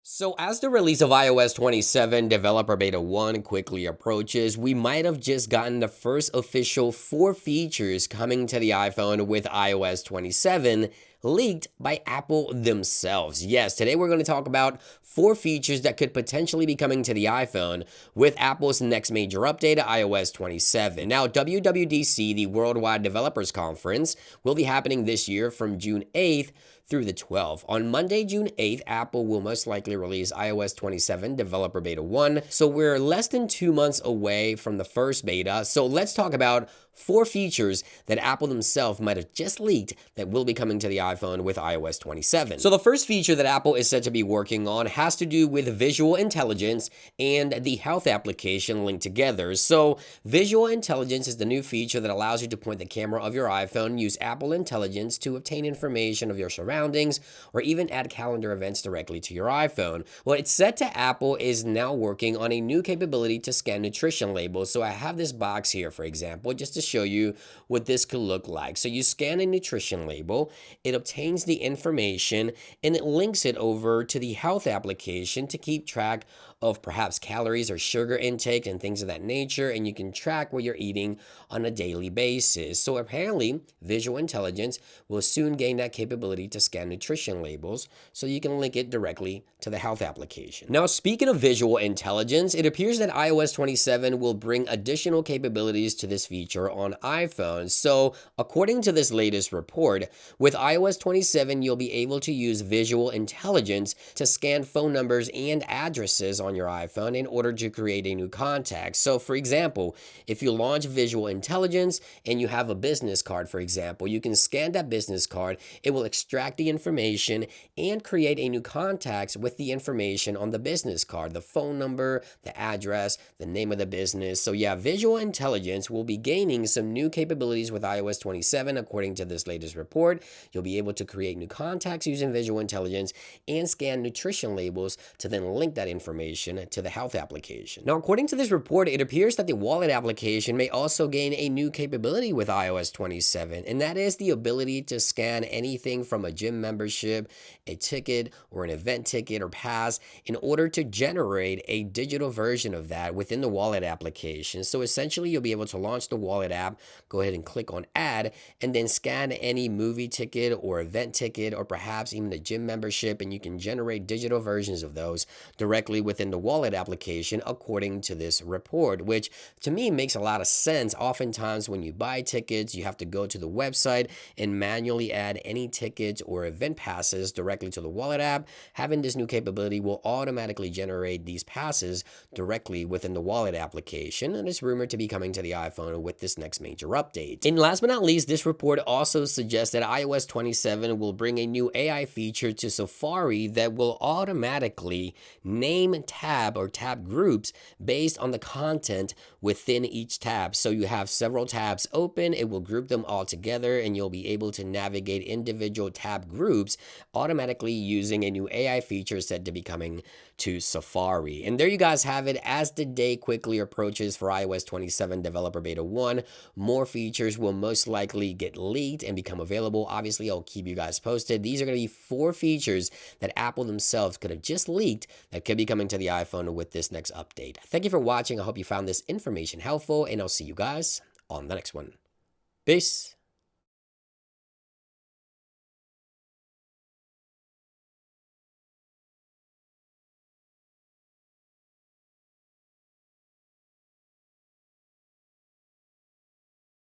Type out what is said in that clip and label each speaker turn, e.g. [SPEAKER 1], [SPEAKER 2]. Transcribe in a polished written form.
[SPEAKER 1] So, as the release of iOS 27 Developer Beta 1 quickly approaches, we might have just gotten the first official 4 features coming to the iPhone with iOS 27 leaked by Apple themselves. Yes, today we're going to talk about 4 features that could potentially be coming to the iPhone with Apple's next major update, iOS 27. Now, WWDC, the Worldwide Developers Conference, will be happening this year from June 8th through the 12th. On Monday, June 8th, Apple will most likely release iOS 27 Developer Beta 1. So we're less than 2 months away from the first beta. So let's talk about 4 features that Apple themselves might have just leaked that will be coming to the iPhone with iOS 27. So the first feature that Apple is said to be working on has to do with visual intelligence and the health application linked together. So visual intelligence is the new feature that allows you to point the camera of your iPhone, use Apple Intelligence to obtain information of your surroundings, or even add calendar events directly to your iPhone. Well, it's said to Apple is now working on a new capability to scan nutrition labels. So I have this box here, for example, just to show you what this could look like. So you scan a nutrition label, it obtains the information, and it links it over to the health application to keep track of perhaps calories or sugar intake and things of that nature, and you can track what you're eating on a daily basis. So apparently, visual intelligence will soon gain that capability to scan nutrition labels, so you can link it directly to the health application. Now, speaking of visual intelligence, it appears that iOS 27 will bring additional capabilities to this feature on iPhones. So according to this latest report, with iOS 27, you'll be able to use visual intelligence to scan phone numbers and addresses on your iPhone in order to create a new contact. So for example, if you launch visual intelligence and you have a business card, for example, you can scan that business card, it will extract the information and create a new contact with the information on the business card, the phone number, the address, the name of the business. So yeah, visual intelligence will be gaining some new capabilities with iOS 27 according to this latest report. You'll be able to create new contacts using visual intelligence and scan nutrition labels to then link that information to the health application. Now, according to this report, it appears that the wallet application may also gain a new capability with iOS 27, and that is the ability to scan anything from a gym membership, a ticket, or an event ticket or pass in order to generate a digital version of that within the wallet application. So essentially, you'll be able to launch the wallet app, go ahead and click on add, and then scan any movie ticket or event ticket or perhaps even a gym membership, and you can generate digital versions of those directly within the wallet application according to this report, which to me makes a lot of sense. Oftentimes when you buy tickets, you have to go to the website and manually add any tickets or event passes directly to the wallet app. Having this new capability will automatically generate these passes directly within the wallet application, and it's rumored to be coming to the iPhone with this next major update. And last but not least, this report also suggests that iOS 27 will bring a new AI feature to Safari that will automatically name tab or tab groups based on the content within each tab. So you have several tabs open, it will group them all together, and you'll be able to navigate individual tab groups automatically using a new AI feature said to be coming to Safari. And there you guys have it. As the day quickly approaches for iOS 27 Developer Beta 1, more features will most likely get leaked and become available. Obviously, I'll keep you guys posted. These are going to be 4 features that Apple themselves could have just leaked that could be coming to the iPhone with this next update. Thank you for watching. I hope you found this information helpful, and I'll see you guys on the next one. Peace.